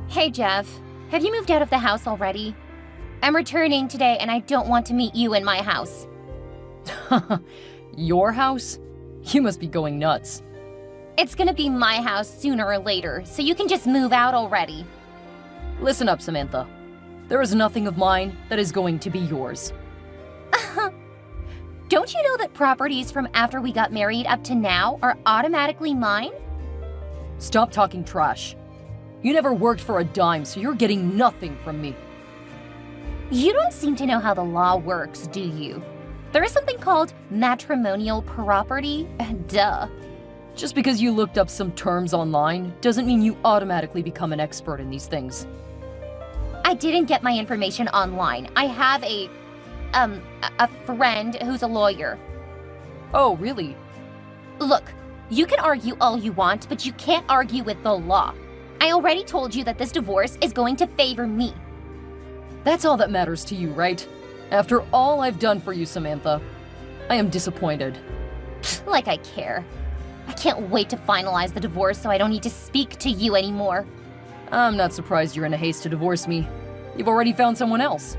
Hey, Jeff. Have you moved out of the house already? I'm returning today and I don't want to meet you in my house. Your house? You must be going nuts. It's gonna be my house sooner or later, so you can just move out already. Listen up, Samantha. There is nothing of mine that is going to be yours. Don't you know that properties from after we got married up to now are automatically mine? Stop talking trash. You never worked for a dime, so you're getting nothing from me. You don't seem to know how the law works, do you? There is something called matrimonial property. Duh. Just because you looked up some terms online doesn't mean you automatically become an expert in these things. I didn't get my information online. I have a friend who's a lawyer. Oh, really? Look, you can argue all you want, but you can't argue with the law. I already told you that this divorce is going to favor me. That's all that matters to you, right? After all I've done for you, Samantha, I am disappointed. Like I care. I can't wait to finalize the divorce so I don't need to speak to you anymore. I'm not surprised you're in a haste to divorce me. You've already found someone else.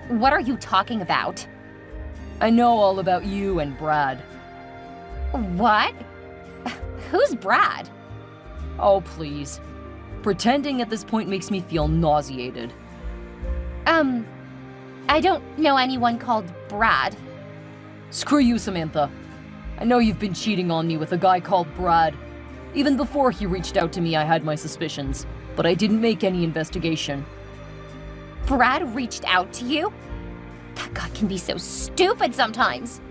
What are you talking about? I know all about you and Brad. What? Who's Brad? Oh, please. Pretending at this point makes me feel nauseated. I don't know anyone called Brad. Screw you, Samantha. I know you've been cheating on me with a guy called Brad. Even before he reached out to me, I had my suspicions, but I didn't make any investigation. Brad reached out to you? That guy can be so stupid sometimes.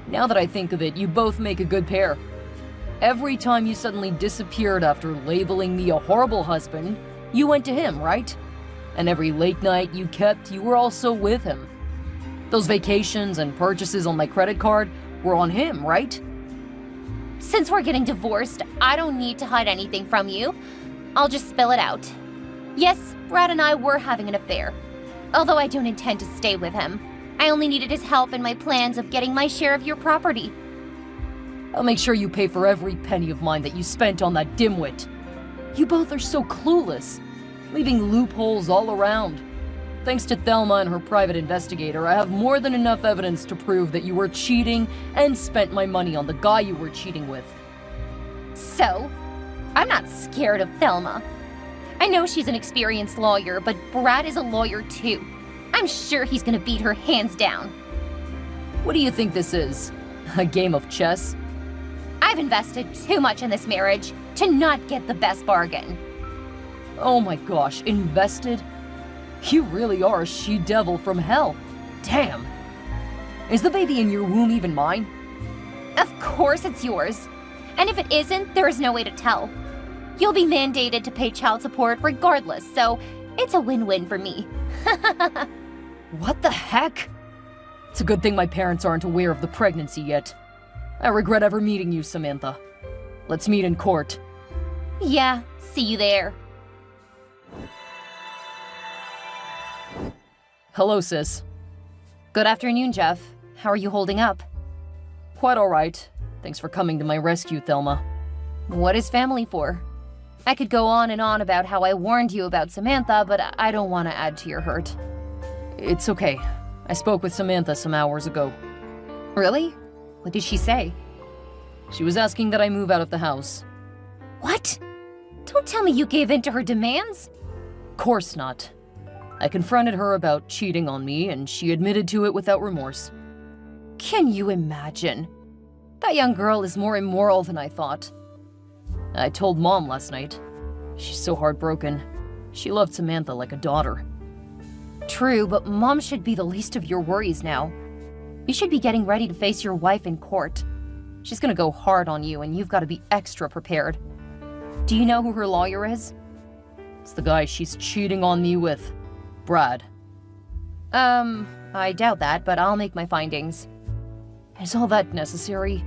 Now that I think of it, you both make a good pair. Every time you suddenly disappeared after labeling me a horrible husband, you went to him, right? And every late night you were also with him. Those vacations and purchases on my credit card were on him, right? Since we're getting divorced, I don't need to hide anything from you. I'll just spill it out. Yes, Brad and I were having an affair. Although I don't intend to stay with him. I only needed his help in my plans of getting my share of your property. I'll make sure you pay for every penny of mine that you spent on that dimwit. You both are so clueless, leaving loopholes all around. Thanks to Thelma and her private investigator, I have more than enough evidence to prove that you were cheating and spent my money on the guy you were cheating with. So, I'm not scared of Thelma. I know she's an experienced lawyer, but Brad is a lawyer too. I'm sure he's gonna beat her hands down. What do you think this is? A game of chess? I've invested too much in this marriage to not get the best bargain. Oh my gosh, invested? You really are a she-devil from hell. Damn. Is the baby in your womb even mine? Of course it's yours. And if it isn't, there is no way to tell. You'll be mandated to pay child support regardless, so it's a win-win for me. What the heck? It's a good thing my parents aren't aware of the pregnancy yet. I regret ever meeting you, Samantha. Let's meet in court. Yeah, see you there. Hello, sis. Good afternoon, Jeff. How are you holding up? Quite all right. Thanks for coming to my rescue, Thelma. What is family for? I could go on and on about how I warned you about Samantha, but I don't want to add to your hurt. It's okay. I spoke with Samantha some hours ago. Really? What did she say? She was asking that I move out of the house. What? Don't tell me you gave in to her demands? Course not. I confronted her about cheating on me, and she admitted to it without remorse. Can you imagine? That young girl is more immoral than I thought. I told Mom last night. She's so heartbroken. She loved Samantha like a daughter. True, but Mom should be the least of your worries now. You should be getting ready to face your wife in court. She's gonna go hard on you, and you've got to be extra prepared. Do you know who her lawyer is? It's the guy she's cheating on me with. Brad. I doubt that, but I'll make my findings. Is all that necessary?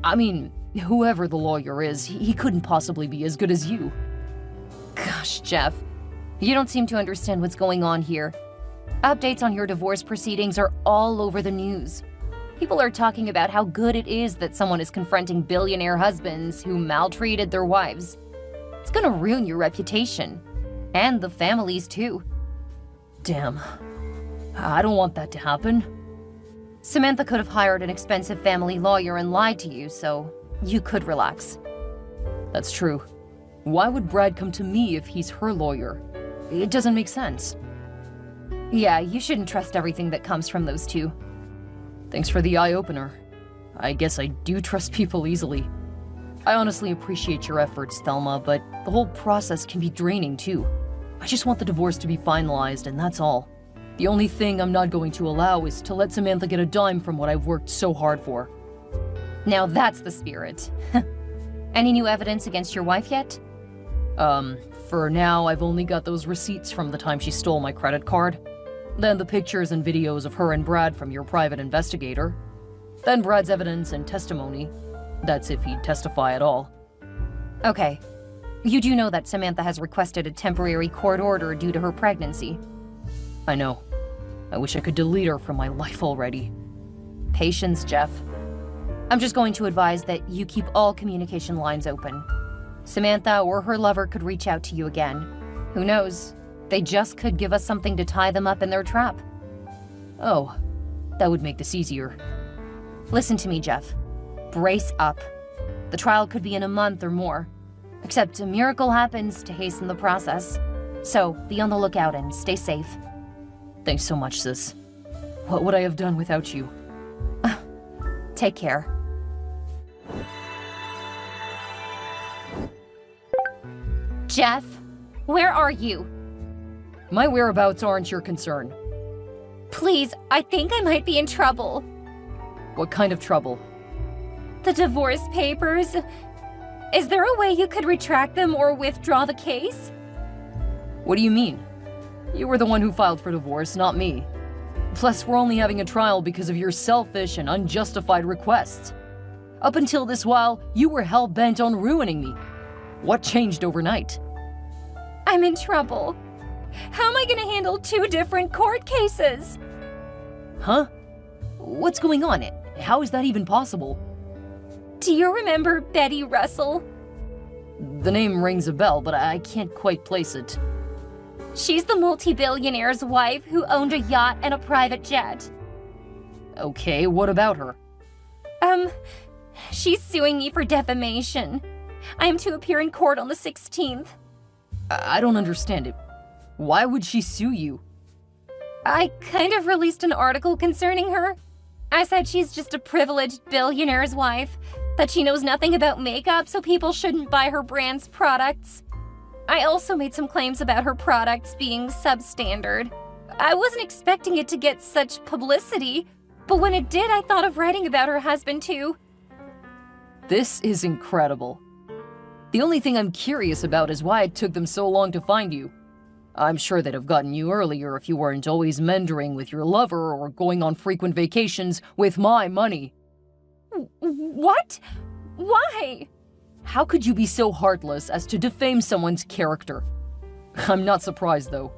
I mean, whoever the lawyer is, he couldn't possibly be as good as you. Gosh, Jeff. You don't seem to understand what's going on here. Updates on your divorce proceedings are all over the news. People are talking about how good it is that someone is confronting billionaire husbands who maltreated their wives. It's gonna ruin your reputation. And the family's too. Damn. I don't want that to happen. Samantha could have hired an expensive family lawyer and lied to you, so you could relax. That's true. Why would Brad come to me if he's her lawyer? It doesn't make sense. Yeah, you shouldn't trust everything that comes from those two. Thanks for the eye-opener. I guess I do trust people easily. I honestly appreciate your efforts, Thelma, but the whole process can be draining too. I just want the divorce to be finalized, and that's all. The only thing I'm not going to allow is to let Samantha get a dime from what I've worked so hard for. Now that's the spirit. Any new evidence against your wife yet? For now, I've only got those receipts from the time she stole my credit card. Then the pictures and videos of her and Brad from your private investigator. Then Brad's evidence and testimony. That's if he'd testify at all. Okay. You do know that Samantha has requested a temporary court order due to her pregnancy. I know. I wish I could delete her from my life already. Patience, Jeff. I'm just going to advise that you keep all communication lines open. Samantha or her lover could reach out to you again. Who knows? They just could give us something to tie them up in their trap. Oh, that would make this easier. Listen to me, Jeff. Brace up. The trial could be in a month or more. Except a miracle happens to hasten the process. So, be on the lookout and stay safe. Thanks so much, sis. What would I have done without you? Take care. Jeff, where are you? My whereabouts aren't your concern. Please, I think I might be in trouble. What kind of trouble? The divorce papers. Is there a way you could retract them or withdraw the case? What do you mean? You were the one who filed for divorce, not me. Plus, we're only having a trial because of your selfish and unjustified requests. Up until this while, you were hell-bent on ruining me. What changed overnight? I'm in trouble. How am I gonna handle 2 different court cases? Huh? What's going on? How is that even possible? Do you remember Betty Russell? The name rings a bell, but I can't quite place it. She's the multi-billionaire's wife who owned a yacht and a private jet. Okay, what about her? She's suing me for defamation. I am to appear in court on the 16th. I don't understand it. Why would she sue you? I kind of released an article concerning her. I said she's just a privileged billionaire's wife, that she knows nothing about makeup, so people shouldn't buy her brand's products. I also made some claims about her products being substandard. I wasn't expecting it to get such publicity, but when it did, I thought of writing about her husband too. This is incredible. The only thing I'm curious about is why it took them so long to find you. I'm sure they'd have gotten you earlier if you weren't always mentoring with your lover or going on frequent vacations with my money. What? Why? How could you be so heartless as to defame someone's character? I'm not surprised, though.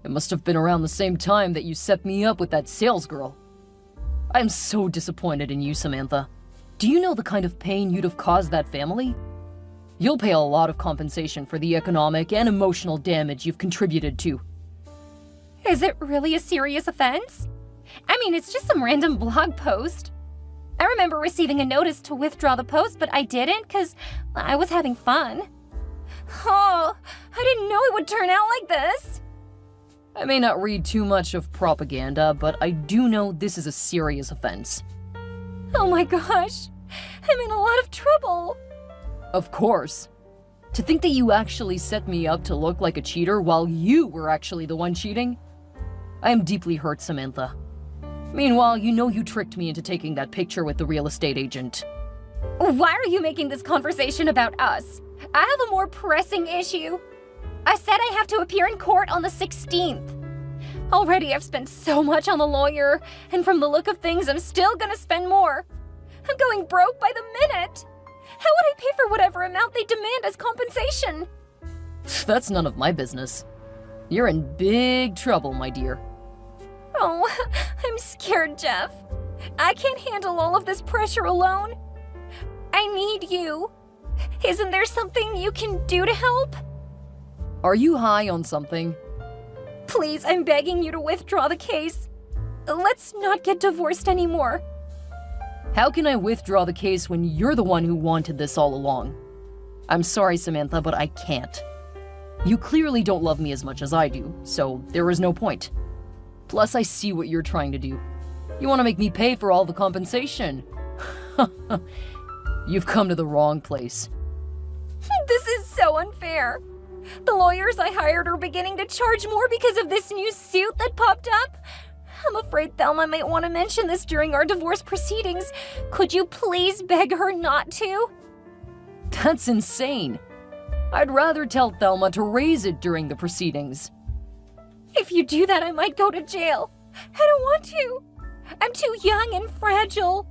It must have been around the same time that you set me up with that sales girl. I'm so disappointed in you, Samantha. Do you know the kind of pain you'd have caused that family? You'll pay a lot of compensation for the economic and emotional damage you've contributed to. Is it really a serious offense? I mean, it's just some random blog post. I remember receiving a notice to withdraw the post, but I didn't because I was having fun. Oh, I didn't know it would turn out like this. I may not read too much of propaganda, but I do know this is a serious offense. Oh my gosh, I'm in a lot of trouble. Of course. To think that you actually set me up to look like a cheater while you were actually the one cheating? I am deeply hurt, Samantha. Meanwhile, you know you tricked me into taking that picture with the real estate agent. Why are you making this conversation about us? I have a more pressing issue. I said I have to appear in court on the 16th. Already I've spent so much on the lawyer, and from the look of things, I'm still gonna spend more. I'm going broke by the minute. How would I pay for whatever amount they demand as compensation? That's none of my business. You're in big trouble, my dear. Oh, I'm scared, Jeff. I can't handle all of this pressure alone. I need you. Isn't there something you can do to help? Are you high on something? Please, I'm begging you to withdraw the case. Let's not get divorced anymore. How can I withdraw the case when you're the one who wanted this all along? I'm sorry, Samantha, but I can't. You clearly don't love me as much as I do, so there is no point. Plus, I see what you're trying to do. You want to make me pay for all the compensation. You've come to the wrong place. This is so unfair. The lawyers I hired are beginning to charge more because of this new suit that popped up. I'm afraid Thelma might want to mention this during our divorce proceedings. Could you please beg her not to? That's insane. I'd rather tell Thelma to raise it during the proceedings. If you do that, I might go to jail. I don't want to. I'm too young and fragile.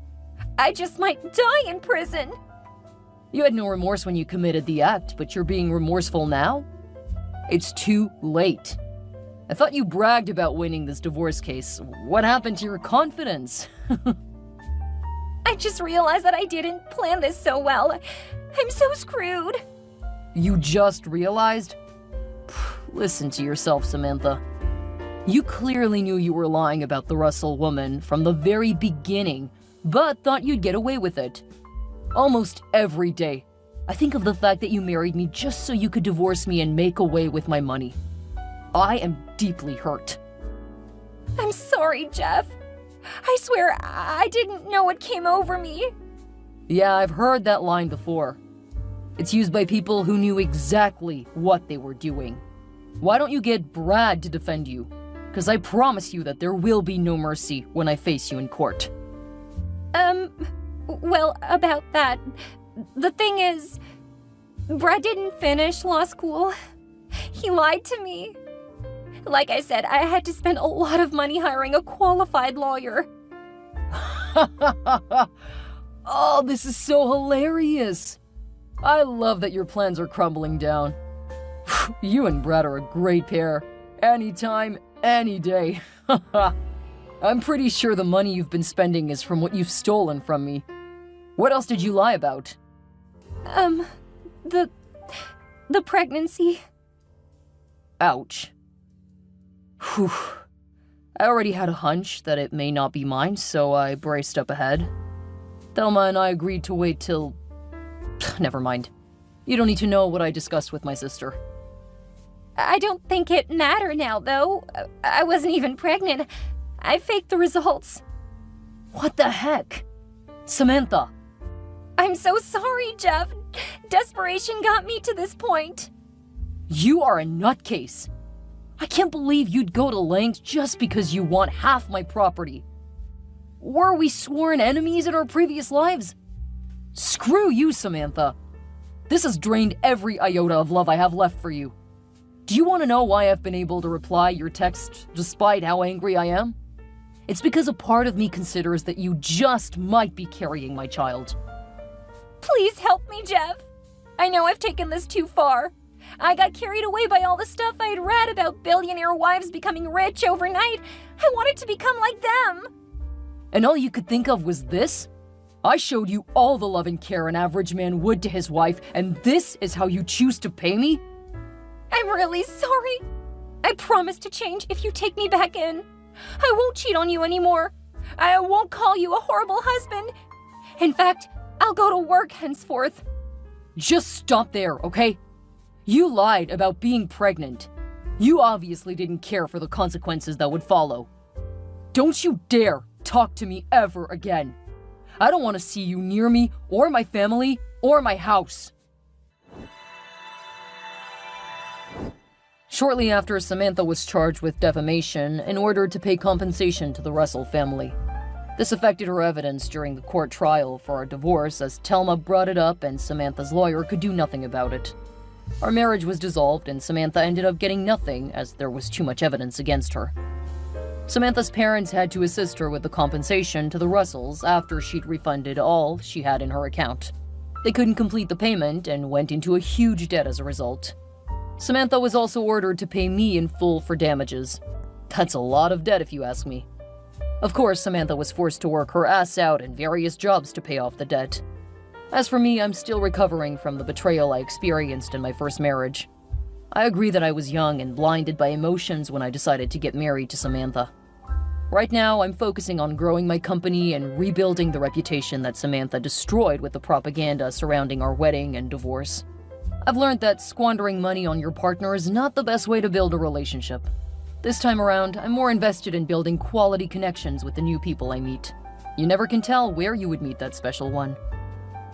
I just might die in prison. You had no remorse when you committed the act, but you're being remorseful now? It's too late. I thought you bragged about winning this divorce case. What happened to your confidence? I just realized that I didn't plan this so well. I'm so screwed. You just realized? Listen to yourself, Samantha. You clearly knew you were lying about the Russell woman from the very beginning, but thought you'd get away with it. Almost every day, I think of the fact that you married me just so you could divorce me and make away with my money. I am deeply hurt. I'm sorry, Jeff. I swear I didn't know what came over me. Yeah, I've heard that line before. It's used by people who knew exactly what they were doing. Why don't you get Brad to defend you? Because I promise you that there will be no mercy when I face you in court. Well, about that, the thing is, Brad didn't finish law school. He lied to me. Like I said, I had to spend a lot of money hiring a qualified lawyer. Oh, this is so hilarious. I love that your plans are crumbling down. You and Brad are a great pair. Anytime, any day. I'm pretty sure the money you've been spending is from what you've stolen from me. What else did you lie about? The pregnancy. Ouch. Whew. I already had a hunch that it may not be mine, so I braced up ahead. Thelma and I agreed to wait till... Never mind. You don't need to know what I discussed with my sister. I don't think it mattered now, though. I wasn't even pregnant. I faked the results. What the heck? Samantha! I'm so sorry, Jeff. Desperation got me to this point. You are a nutcase. I can't believe you'd go to lengths just because you want half my property. Were we sworn enemies in our previous lives? Screw you, Samantha. This has drained every iota of love I have left for you. Do you want to know why I've been able to reply your text despite how angry I am? It's because a part of me considers that you just might be carrying my child. Please help me, Jeff. I know I've taken this too far. I got carried away by all the stuff I had read about billionaire wives becoming rich overnight. I wanted to become like them. And all you could think of was this? I showed you all the love and care an average man would to his wife, and this is how you choose to pay me? I'm really sorry. I promise to change if you take me back in. I won't cheat on you anymore. I won't call you a horrible husband. In fact, I'll go to work henceforth. Just stop there, okay? You lied about being pregnant. You obviously didn't care for the consequences that would follow. Don't you dare talk to me ever again. I don't want to see you near me, or my family, or my house. Shortly after, Samantha was charged with defamation and ordered to pay compensation to the Russell family. This affected her evidence during the court trial for our divorce, as Thelma brought it up and Samantha's lawyer could do nothing about it. Our marriage was dissolved and Samantha ended up getting nothing as there was too much evidence against her. Samantha's parents had to assist her with the compensation to the Russells after she'd refunded all she had in her account. They couldn't complete the payment and went into a huge debt as a result. Samantha was also ordered to pay me in full for damages. That's a lot of debt if you ask me. Of course, Samantha was forced to work her ass out in various jobs to pay off the debt. As for me, I'm still recovering from the betrayal I experienced in my first marriage. I agree that I was young and blinded by emotions when I decided to get married to Samantha. Right now, I'm focusing on growing my company and rebuilding the reputation that Samantha destroyed with the propaganda surrounding our wedding and divorce. I've learned that squandering money on your partner is not the best way to build a relationship. This time around, I'm more invested in building quality connections with the new people I meet. You never can tell where you would meet that special one.